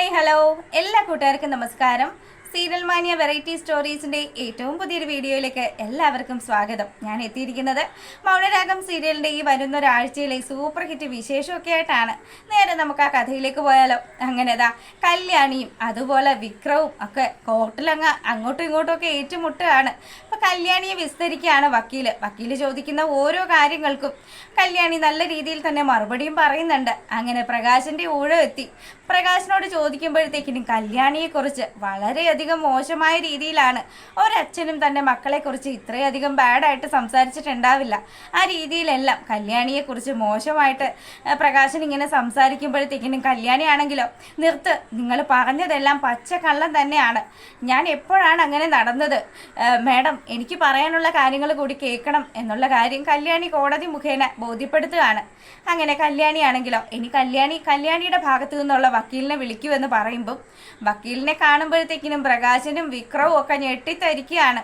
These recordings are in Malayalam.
ഹായ് ഹലോ എല്ലാ കൂട്ടുകാർക്കും നമസ്കാരം. സീരിയൽ മാനിയ വെറൈറ്റി സ്റ്റോറീസിൻ്റെ ഏറ്റവും പുതിയൊരു വീഡിയോയിലേക്ക് എല്ലാവർക്കും സ്വാഗതം. ഞാൻ എത്തിയിരിക്കുന്നത് മൗനരാഗം സീരിയലിൻ്റെ ഈ വരുന്ന ഒരാഴ്ചയിലെ സൂപ്പർ ഹിറ്റ് വിശേഷമൊക്കെ ആയിട്ടാണ്. നേരെ നമുക്ക് ആ കഥയിലേക്ക് പോയാലോ. അങ്ങനെതാ കല്യാണിയും അതുപോലെ വിക്രവും ഒക്കെ കോർട്ടിലങ്ങ് അങ്ങോട്ടും ഇങ്ങോട്ടും ഒക്കെ ഏറ്റുമുട്ടുകയാണ്. അപ്പോൾ കല്യാണിയെ വിസ്തരിക്കുകയാണ് വക്കീല് ചോദിക്കുന്ന ഓരോ കാര്യങ്ങൾക്കും കല്യാണി നല്ല രീതിയിൽ തന്നെ മറുപടിയും പറയുന്നുണ്ട്. അങ്ങനെ പ്രകാശിൻ്റെ ഊഴം എത്തി. പ്രകാശിനോട് ചോദിക്കുമ്പോഴത്തേക്കിനും കല്യാണിയെക്കുറിച്ച് വളരെയധികം മോശമായ രീതിയിലാണ് ഒരച്ഛനും തൻ്റെ മക്കളെക്കുറിച്ച് ഇത്രയധികം ബാഡായിട്ട് സംസാരിച്ചിട്ടുണ്ടാവില്ല. ആ രീതിയിലെല്ലാം കല്യാണിയെക്കുറിച്ച് മോശമായിട്ട് പ്രകാശൻ ഇങ്ങനെ സംസാരിക്കുമ്പോഴത്തേക്കിനും കല്യാണിയാണെങ്കിലോ, നിർത്ത്, നിങ്ങൾ പറഞ്ഞതെല്ലാം പച്ചക്കള്ളം തന്നെയാണ്. ഞാൻ എപ്പോഴാണ് അങ്ങനെ നടന്നത്? മാഡം, എനിക്ക് പറയാനുള്ള കാര്യങ്ങൾ കൂടി കേൾക്കണം എന്നുള്ള കാര്യം കല്യാണി കോടതി മുഖേന ബോധ്യപ്പെടുത്തുകയാണ്. അങ്ങനെ കല്യാണിയാണെങ്കിലോ, ഇനി കല്യാണിയുടെ ഭാഗത്തു നിന്നുള്ള വക്കീലിനെ വിളിക്കുമെന്ന് പറയുമ്പം വക്കീലിനെ കാണുമ്പോഴത്തേക്കിനും പ്രകാശനും വിക്രവും ഒക്കെ ഞെട്ടിത്തരിക്കുകയാണ്.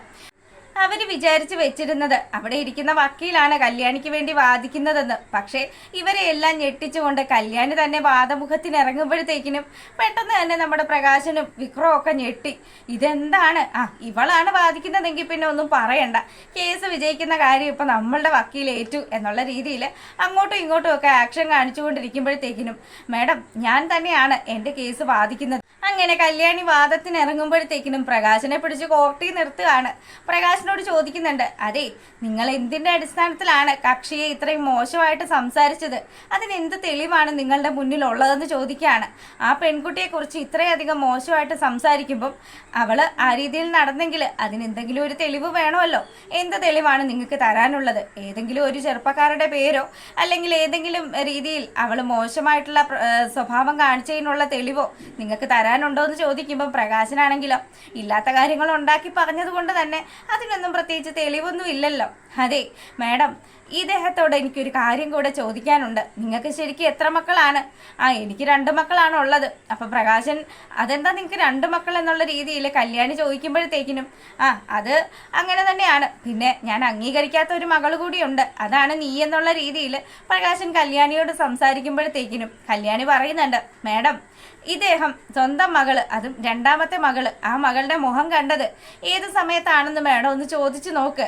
അവർ വിചാരിച്ച് വെച്ചിരുന്നത് അവിടെ ഇരിക്കുന്ന വക്കീലാണ് കല്യാണിക്ക് വേണ്ടി വാദിക്കുന്നതെന്ന്. പക്ഷേ ഇവരെ എല്ലാം ഞെട്ടിച്ചുകൊണ്ട് കല്യാണി തന്നെ വാദമുഖത്തിന് ഇറങ്ങുമ്പോഴത്തേക്കിനും പെട്ടെന്ന് തന്നെ നമ്മുടെ പ്രകാശനും വിക്രവും ഒക്കെ ഞെട്ടി. ഇതെന്താണ്? ഇവളാണ് വാദിക്കുന്നതെങ്കിൽ പിന്നെ ഒന്നും പറയണ്ട, കേസ് വിജയിക്കുന്ന കാര്യം ഇപ്പം നമ്മളുടെ വക്കീൽ ഏറ്റു എന്നുള്ള രീതിയിൽ അങ്ങോട്ടും ഇങ്ങോട്ടും ഒക്കെ ആക്ഷൻ കാണിച്ചുകൊണ്ടിരിക്കുമ്പോഴത്തേക്കിനും മാഡം, ഞാൻ തന്നെയാണ് എൻ്റെ കേസ് വാദിക്കുന്നത്. അങ്ങനെ കല്യാണി വാദത്തിന് ഇറങ്ങുമ്പോഴത്തേക്കിനും പ്രകാശനെ പിടിച്ച് കോർട്ടിൽ നിർത്തുകയാണ്. പ്രകാശനോട് ചോദിക്കുന്നുണ്ട്, അതെ, നിങ്ങൾ എന്തിൻ്റെ അടിസ്ഥാനത്തിലാണ് കക്ഷിയെ ഇത്രയും മോശമായിട്ട് സംസാരിച്ചത്? അതിനെന്ത് തെളിവാണ് നിങ്ങളുടെ മുന്നിലുള്ളതെന്ന് ചോദിക്കുകയാണ്. ആ പെൺകുട്ടിയെക്കുറിച്ച് ഇത്രയധികം മോശമായിട്ട് സംസാരിക്കുമ്പം അവൾ ആ രീതിയിൽ നടന്നെങ്കിൽ അതിനെന്തെങ്കിലും ഒരു തെളിവ് വേണമല്ലോ. എന്ത് തെളിവാണ് നിങ്ങൾക്ക് തരാനുള്ളത്? ഏതെങ്കിലും ഒരു ചെറുപ്പക്കാരുടെ പേരോ അല്ലെങ്കിൽ ഏതെങ്കിലും രീതിയിൽ അവൾ മോശമായിട്ടുള്ള സ്വഭാവം കാണിച്ചതിനുള്ള തെളിവോ നിങ്ങൾക്ക് തരാനുണ്ടോ എന്ന് ചോദിക്കുമ്പം പ്രകാശനാണെങ്കിലോ, ഇല്ലാത്ത കാര്യങ്ങൾ ഉണ്ടാക്കി പറഞ്ഞതുകൊണ്ട് തന്നെ അതിനൊന്നും പ്രത്യേകിച്ച് തെളിവൊന്നും ഇല്ലല്ലോ. അതെ മാഡം, ഇദ്ദേഹത്തോട് എനിക്കൊരു കാര്യം കൂടെ ചോദിക്കാനുണ്ട്. നിങ്ങൾക്ക് ശരിക്കും എത്ര മക്കളാണ്? എനിക്ക് 2 മക്കളാണ് ഉള്ളത്. അപ്പം പ്രകാശൻ, അതെന്താ നിങ്ങൾക്ക് 2 മക്കൾ എന്നുള്ള രീതിയിൽ കല്യാണി ചോദിക്കുമ്പോഴത്തേക്കിനും അത് അങ്ങനെ തന്നെയാണ്. പിന്നെ ഞാൻ അംഗീകരിക്കാത്ത ഒരു മകൾ കൂടിയുണ്ട്, അതാണ് നീ എന്നുള്ള രീതിയിൽ പ്രകാശൻ കല്യാണിയോട് സംസാരിക്കുമ്പോഴത്തേക്കിനും കല്യാണി പറയുന്നുണ്ട്, മാഡം, ഇദ്ദേഹം സ്വന്തം മകള്, അതും 2ാമത്തെ മകള്, ആ മകളുടെ മുഖം കണ്ടത് ഏത് സമയത്താണെന്ന് മാഡം ഒന്ന് ചോദിച്ചു നോക്ക്.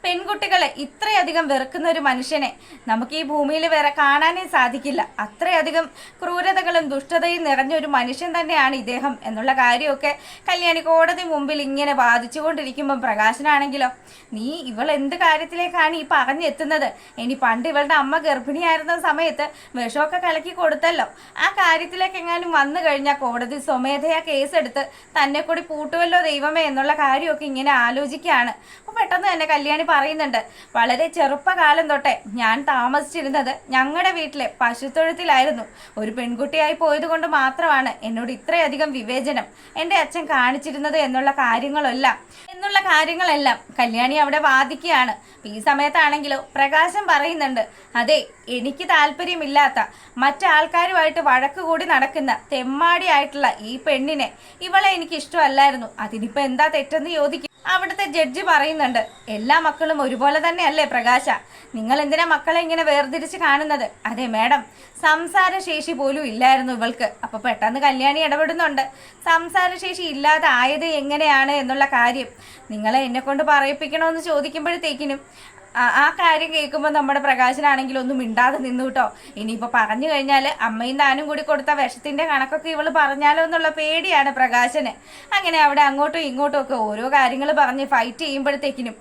പെൺകുട്ടികളെ ഇത്രയധികം വെറുക്കുന്ന ഒരു മനുഷ്യനെ നമുക്ക് ഈ ഭൂമിയിൽ വേറെ കാണാനേ സാധിക്കില്ല. അത്രയധികം ക്രൂരതകളും ദുഷ്ടതയും നിറഞ്ഞൊരു മനുഷ്യൻ തന്നെയാണ് ഇദ്ദേഹം എന്നുള്ള കാര്യമൊക്കെ കല്യാണി കോടതി മുമ്പിൽ ഇങ്ങനെ വാദിച്ചുകൊണ്ടിരിക്കുമ്പം പ്രകാശനാണെങ്കിലോ, നീ ഇവൾ എന്ത് കാര്യത്തിലേക്കാണ് ഈ പറഞ്ഞെത്തുന്നത്? ഇനി പണ്ട് ഇവളുടെ അമ്മ ഗർഭിണിയായിരുന്ന സമയത്ത് വിഷമൊക്കെ കലക്കി കൊടുത്തല്ലോ, ആ കാര്യത്തിലേക്ക് എങ്ങാനും വന്നു കഴിഞ്ഞാൽ കോടതി സ്വമേധയാ കേസെടുത്ത് തന്നെ കൂടി പൂട്ടുമല്ലോ ദൈവമേ എന്നുള്ള കാര്യമൊക്കെ ഇങ്ങനെ ആലോചിക്കുകയാണ്. അപ്പോൾ പെട്ടെന്ന് തന്നെ കല്യാണി പറയുന്നുണ്ട്, വളരെ ചെറുപ്പകാലം തൊട്ടേ ഞാൻ താമസിച്ചിരുന്നത് ഞങ്ങളുടെ വീട്ടിലെ പശുത്തൊഴുത്തിലായിരുന്നു. ഒരു പെൺകുട്ടിയായി പോയത് കൊണ്ട് മാത്രമാണ് എന്നോട് ഇത്രയധികം വിവേചനം എൻ്റെ അച്ഛൻ കാണിച്ചിരുന്നത് എന്നുള്ള കാര്യങ്ങളെല്ലാം കല്യാണി അവിടെ വാദിക്കുകയാണ്. ഈ സമയത്താണെങ്കിലോ പ്രകാശം പറയുന്നുണ്ട്, അതെ, എനിക്ക് താല്പര്യമില്ലാത്ത മറ്റാൾക്കാരുമായിട്ട് വഴക്ക് കൂടി നടക്കുന്ന തെമ്മാടിയായിട്ടുള്ള ഈ പെണ്ണിനെ, ഇവളെ എനിക്ക് ഇഷ്ടമല്ലായിരുന്നു. അതിനിപ്പോൾ എന്താ തെറ്റെന്ന് ചോദിക്കും. അവിടുത്തെ ജഡ്ജി പറയുന്നുണ്ട്, എല്ലാ മക്കളും ഒരുപോലെ തന്നെയല്ലേ പ്രകാശ? നിങ്ങൾ എന്തിനാ മക്കളെ ഇങ്ങനെ വേർതിരിച്ച് കാണുന്നത്? അതെ മാഡം, സംസാരശേഷി പോലും ഇല്ലായിരുന്നു ഇവൾക്ക്. അപ്പോൾ പെട്ടെന്ന് കല്യാണി ഇടപെടുന്നുണ്ട്, സംസാരശേഷി ഇല്ലാതെ ആയത് എങ്ങനെയാണ് എന്നുള്ള കാര്യം നിങ്ങളെ എന്നെ കൊണ്ട് പറയിപ്പിക്കണമെന്ന് ചോദിക്കുമ്പോഴത്തേക്കിനും ആ കാര്യം കേൾക്കുമ്പോൾ നമ്മുടെ പ്രകാശനാണെങ്കിൽ ഒന്നും മിണ്ടാതെ നിന്നു കേട്ടോ. ഇനിയിപ്പോൾ പറഞ്ഞു കഴിഞ്ഞാൽ അമ്മയും താനും കൂടി കൊടുത്ത വിഷത്തിൻ്റെ കണക്കൊക്കെ ഇവള് പറഞ്ഞാലോ എന്നുള്ള പേടിയാണ് പ്രകാശന്. അങ്ങനെ അവിടെ അങ്ങോട്ടും ഇങ്ങോട്ടും ഒക്കെ ഓരോ കാര്യങ്ങൾ പറഞ്ഞ് ഫൈറ്റ് ചെയ്യുമ്പോഴത്തേക്കിനും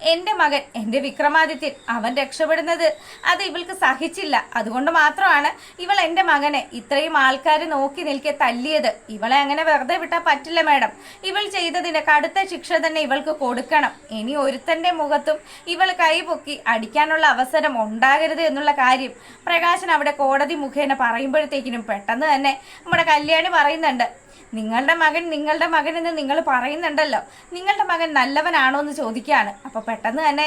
എൻ്റെ മകൻ, എൻ്റെ വിക്രമാദിത്യൻ, അവൻ രക്ഷപ്പെടുന്നത് അത് ഇവൾക്ക് സഹിച്ചില്ല. അതുകൊണ്ട് മാത്രമാണ് ഇവൾ എൻ്റെ മകനെ ഇത്രയും ആൾക്കാർ നോക്കി നിൽക്കെ തല്ലിയത്. ഇവളെ അങ്ങനെ വെറുതെ വിട്ടാൽ പറ്റില്ല മാഡം. ഇവൾ ചെയ്തതിന് കടുത്ത ശിക്ഷ തന്നെ ഇവൾക്ക് കൊടുക്കണം. ഇനി ഒരുത്തൻ്റെ മുഖത്തും ഇവൾ കൈപൊക്കി അടിക്കാനുള്ള അവസരം ഉണ്ടാകരുത് എന്നുള്ള കാര്യം പ്രകാശൻ അവിടെ കോടതി മുഖേന പറയുമ്പോഴത്തേക്കിനും പെട്ടെന്ന് തന്നെ നമ്മുടെ കല്യാണി പറയുന്നുണ്ട്, നിങ്ങളുടെ മകൻ എന്ന് നിങ്ങൾ പറയുന്നുണ്ടല്ലോ, നിങ്ങളുടെ മകൻ നല്ലവനാണോ എന്ന് ചോദിക്കുകയാണ്. അപ്പോൾ പെട്ടെന്ന് തന്നെ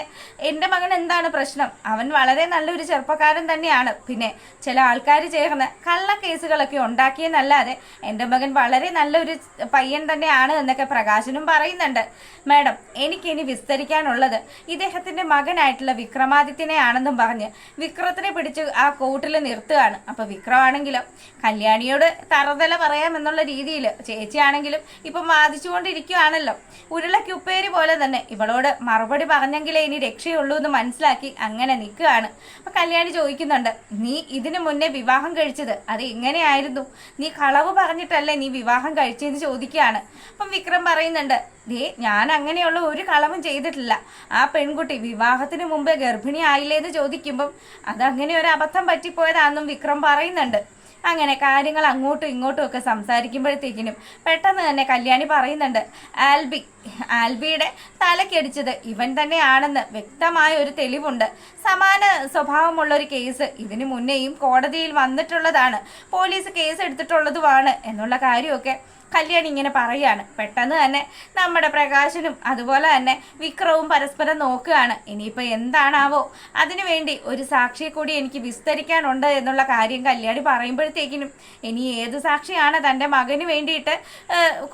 എൻ്റെ മകൻ എന്താണ് പ്രശ്നം, അവൻ വളരെ നല്ലൊരു ചെറുപ്പക്കാരൻ തന്നെയാണ്, പിന്നെ ചില ആൾക്കാർ ചേർന്ന് കള്ള കേസുകളൊക്കെ ഉണ്ടാക്കിയെന്നല്ലാതെ എൻ്റെ മകൻ വളരെ നല്ലൊരു പയ്യൻ തന്നെയാണ് എന്നൊക്കെ പ്രകാശനും പറയുന്നുണ്ട്. മാഡം, എനിക്കിനി വിസ്തരിക്കാനുള്ളത് ഇദ്ദേഹത്തിൻ്റെ മകനായിട്ടുള്ള വിക്രമാദിത്യനെ ആണെന്നും പറഞ്ഞ് വിക്രത്തിനെ പിടിച്ച് ആ കോർട്ടിൽ നിർത്തുകയാണ്. അപ്പോൾ വിക്രമാണെങ്കിലോ കല്യാണിയോട് തറുതല പറയാമെന്നുള്ള രീതിയിൽ, ചേച്ചിയാണെങ്കിലും ഇപ്പം വാദിച്ചുകൊണ്ടിരിക്കുകയാണല്ലോ, ഉരുളയ്ക്ക് ഉപ്പേരി പോലെ തന്നെ ഇവളോട് മറുപടി പറഞ്ഞെങ്കിലേ ഇനി രക്ഷയുള്ളൂ എന്ന് മനസ്സിലാക്കി അങ്ങനെ നിൽക്കുകയാണ്. അപ്പം കല്യാണി ചോദിക്കുന്നുണ്ട്, നീ ഇതിനു മുന്നേ വിവാഹം കഴിച്ചത് അത് എങ്ങനെയായിരുന്നു, നീ കളവ് പറഞ്ഞിട്ടല്ലേ നീ വിവാഹം കഴിച്ചതെന്ന് ചോദിക്കുകയാണ്. അപ്പം വിക്രം പറയുന്നുണ്ട്, ഞാൻ അങ്ങനെയുള്ള ഒരു കളവും ചെയ്തിട്ടില്ല, ആ പെൺകുട്ടി വിവാഹത്തിന് മുമ്പേ ഗർഭിണി ആയില്ലേന്ന് ചോദിക്കുമ്പം അതങ്ങനെ ഒരു അബദ്ധം പറ്റിപ്പോയതാണെന്നും വിക്രം പറയുന്നുണ്ട്. അങ്ങനെ കാര്യങ്ങൾ അങ്ങോട്ടും ഇങ്ങോട്ടും ഒക്കെ സംസാരിക്കുമ്പോഴത്തേക്കിനും പെട്ടെന്ന് തന്നെ കല്യാണി പറയുന്നുണ്ട്, ആൽബിയുടെ തലക്കടിച്ചത് ഇവൻ തന്നെയാണെന്ന് വ്യക്തമായ ഒരു തെളിവുണ്ട്. സമാന സ്വഭാവമുള്ള ഒരു കേസ് ഇതിനു മുന്നേയും കോടതിയിൽ വന്നിട്ടുള്ളതാണ്, പോലീസ് കേസ് എടുത്തിട്ടുള്ളതുമാണ് എന്നുള്ള കാര്യമൊക്കെ കല്യാണി ഇങ്ങനെ പറയുകയാണ്. പെട്ടെന്ന് തന്നെ നമ്മുടെ പ്രകാശനും അതുപോലെ തന്നെ വിക്രവും പരസ്പരം നോക്കുകയാണ്. ഇനിയിപ്പോൾ എന്താണാവോ, അതിനുവേണ്ടി ഒരു സാക്ഷിയെ കൂടി എനിക്ക് വിസ്തരിക്കാനുണ്ട് എന്നുള്ള കാര്യം കല്യാണി പറയുമ്പോഴത്തേക്കിനും ഇനി ഏത് സാക്ഷിയാണ് തൻ്റെ മകന് വേണ്ടിയിട്ട്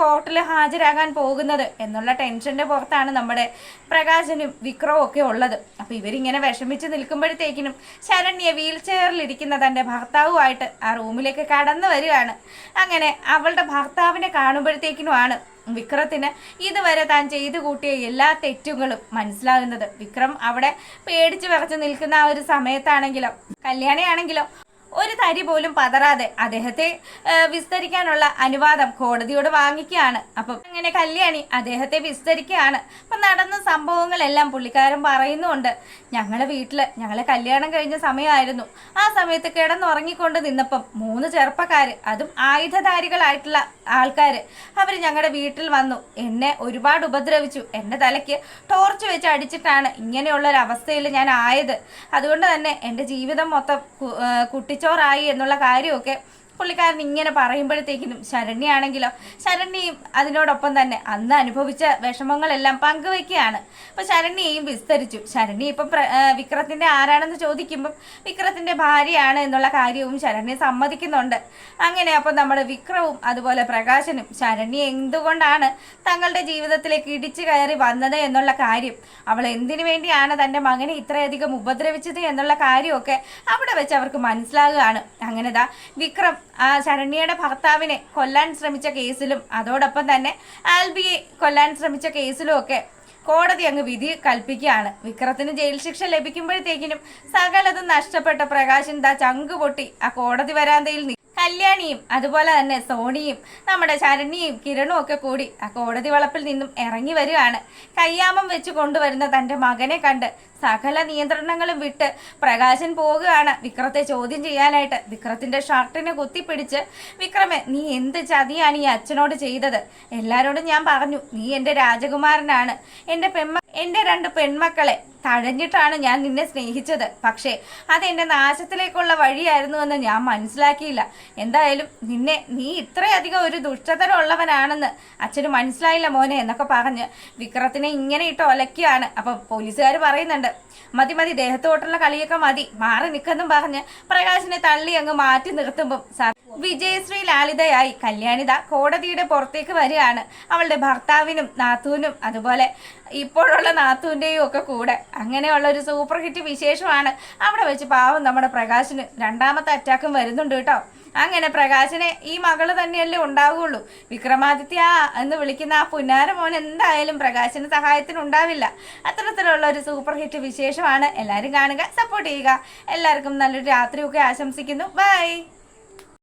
കോർട്ടിൽ ഹാജരാകാൻ പോകുന്നത് എന്നുള്ള ടെൻഷൻ്റെ പുറത്താണ് നമ്മുടെ പ്രകാശനും വിക്രവും ഒക്കെ ഉള്ളത്. അപ്പോൾ ഇവരിങ്ങനെ വിഷമിച്ച് നിൽക്കുമ്പോഴത്തേക്കിനും ശരണ്യ വീൽ ചെയറിലിരിക്കുന്ന തൻ്റെ ഭർത്താവുമായിട്ട് ആ റൂമിലേക്ക് കടന്നു വരികയാണ്. അങ്ങനെ അവളുടെ ഭർത്താവിനെ കാണുമ്പോഴത്തേക്കിനുമാണ് വിക്രത്തിന് ഇതുവരെ താൻ ചെയ്തു കൂട്ടിയ എല്ലാ തെറ്റുകളും മനസ്സിലാകുന്നത്. വിക്രം അവിടെ പേടിച്ചു വിറച്ച് നിൽക്കുന്ന ആ ഒരു സമയത്താണെങ്കിലോ കല്യാണിയാണെങ്കിലോ ഒരു തരി പോലും പതറാതെ അദ്ദേഹത്തെ വിസ്തരിക്കാനുള്ള അനുവാദം കോടതിയോട് വാങ്ങിക്കുകയാണ്. അപ്പം അങ്ങനെ കല്യാണി അദ്ദേഹത്തെ വിസ്തരിക്കുകയാണ്. അപ്പം നടന്ന സംഭവങ്ങളെല്ലാം പുള്ളിക്കാരൻ പറയുന്നുണ്ട്. ഞങ്ങളെ കല്യാണം കഴിഞ്ഞ സമയമായിരുന്നു, ആ സമയത്ത് കിടന്നുറങ്ങിക്കൊണ്ട് നിന്നപ്പം 3 ചെറുപ്പക്കാർ, അതും ആയുധധാരികളായിട്ടുള്ള ആൾക്കാർ, അവർ ഞങ്ങളുടെ വീട്ടിൽ വന്നു, എന്നെ ഒരുപാട് ഉപദ്രവിച്ചു, എൻ്റെ തലയ്ക്ക് ടോർച്ച് വെച്ച് അടിച്ചിട്ടാണ് ഇങ്ങനെയുള്ളൊരവസ്ഥയിൽ ഞാൻ ആയത്. അതുകൊണ്ട് തന്നെ എൻ്റെ ജീവിതം മൊത്തം കുട്ടിച്ചോറായി എന്നുള്ള കാര്യമൊക്കെ പുള്ളിക്കാരൻ ഇങ്ങനെ പറയുമ്പോഴത്തേക്കിനും ശരണ്യാണെങ്കിലോ ശരണ്യയും അതിനോടൊപ്പം തന്നെ അന്ന് അനുഭവിച്ച വിഷമങ്ങളെല്ലാം പങ്കുവയ്ക്കുകയാണ്. അപ്പോൾ ശരണ്യയും വിസ്തരിച്ചു. ശരണ്യ ഇപ്പം വിക്രത്തിൻ്റെ ആരാണെന്ന് ചോദിക്കുമ്പം വിക്രത്തിൻ്റെ ഭാര്യയാണ് എന്നുള്ള കാര്യവും ശരണ്യ സമ്മതിക്കുന്നുണ്ട്. അങ്ങനെ അപ്പം നമ്മുടെ വിക്രവും അതുപോലെ പ്രകാശനും ശരണ്യ എന്തുകൊണ്ടാണ് തങ്ങളുടെ ജീവിതത്തിലേക്ക് ഇടിച്ചു കയറി വന്നത് എന്നുള്ള കാര്യം, അവൾ എന്തിനു വേണ്ടിയാണ് തൻ്റെ മകനെ ഇത്രയധികം ഉപദ്രവിച്ചത് എന്നുള്ള കാര്യമൊക്കെ അവിടെ വെച്ച് അവർക്ക് മനസ്സിലാകുകയാണ്. അങ്ങനെതാ വിക്രം ആ ശരണ്യയുടെ ഭർത്താവിനെ കൊല്ലാൻ ശ്രമിച്ച കേസിലും അതോടൊപ്പം തന്നെ ആൽബിയെ കൊല്ലാൻ ശ്രമിച്ച കേസിലും ഒക്കെ കോടതി അങ്ങ് വിധി കൽപ്പിക്കുകയാണ്. വിക്രത്തിന് ജയിൽ ശിക്ഷ ലഭിക്കുമ്പോഴത്തേക്കിനും സകലതും നഷ്ടപ്പെട്ട പ്രകാശൻ ദാ ചങ്ക് പൊട്ടി ആ കോടതി വരാന്തയിൽ കല്യാണിയും അതുപോലെ തന്നെ സോണിയും നമ്മുടെ ശരണ്യയും കിരണും ഒക്കെ കൂടി ആ കോടതി വളപ്പിൽ നിന്നും ഇറങ്ങി വരികയാണ്. കയ്യാമം വെച്ച് കൊണ്ടുവരുന്ന തൻ്റെ മകനെ കണ്ട് സകല നിയന്ത്രണങ്ങളും വിട്ട് പ്രകാശൻ പോകുകയാണ് വിക്രത്തെ ചോദ്യം ചെയ്യാനായിട്ട്. വിക്രത്തിൻ്റെ ഷർട്ടിനെ കുത്തിപ്പിടിച്ച്, വിക്രമേ, നീ എന്ത് ചതിയാണ് ഈ അച്ഛനോട് ചെയ്തത്? എല്ലാവരോടും ഞാൻ പറഞ്ഞു നീ എൻ്റെ രാജകുമാരനാണ്, എൻ്റെ 2 പെൺമക്കളെ തഴഞ്ഞിട്ടാണ് ഞാൻ നിന്നെ സ്നേഹിച്ചത്, പക്ഷേ അതെൻ്റെ നാശത്തിലേക്കുള്ള വഴിയായിരുന്നു എന്ന് ഞാൻ മനസ്സിലാക്കിയില്ല. എന്തായാലും നീ ഇത്രയധികം ഒരു ദുഷ്ടതരമുള്ളവനാണെന്ന് അച്ഛന് മനസ്സിലായില്ല മോനെ എന്നൊക്കെ പറഞ്ഞ് വിക്രത്തിനെ ഇങ്ങനെ ഇട്ട് ഒലയ്ക്കുകയാണ്. അപ്പം പോലീസുകാർ പറയുന്നുണ്ട്, മതി ദേഹത്തോട്ടുള്ള കളിയൊക്കെ മതി, മാറി നിൽക്കെന്നും പറഞ്ഞ് പ്രകാശിനെ തള്ളി അങ്ങ് മാറ്റി നിർത്തുമ്പം വിജയശ്രീ ലാളിതയായി കല്യാണിത കോടതിയുടെ പുറത്തേക്ക് വരികയാണ്. അവളുടെ ഭർത്താവിനും നാത്തൂനും അതുപോലെ ഇപ്പോഴുള്ള നാത്തൂൻ്റെയും ഒക്കെ കൂടെ. അങ്ങനെയുള്ള ഒരു സൂപ്പർ ഹിറ്റ് വിശേഷമാണ് അവിടെ വെച്ച് പാവം നമ്മുടെ പ്രകാശിന് 2ാമത്തെ അറ്റാക്കും വരുന്നുണ്ട് കേട്ടോ. അങ്ങനെ പ്രകാശനെ ഈ മകള് തന്നെയല്ലേ ഉണ്ടാവുകയുള്ളൂ. വിക്രമാദിത്യ എന്ന് വിളിക്കുന്ന ആ പുന്നാര മോൻ എന്തായാലും പ്രകാശന് സഹായത്തിന് ഉണ്ടാവില്ല. അത്തരത്തിലുള്ള ഒരു സൂപ്പർ ഹിറ്റ് വിശേഷമാണ്. എല്ലാവരും കാണുക, സപ്പോർട്ട് ചെയ്യുക. എല്ലാവർക്കും നല്ലൊരു രാത്രിയൊക്കെ ആശംസിക്കുന്നു. ബൈ.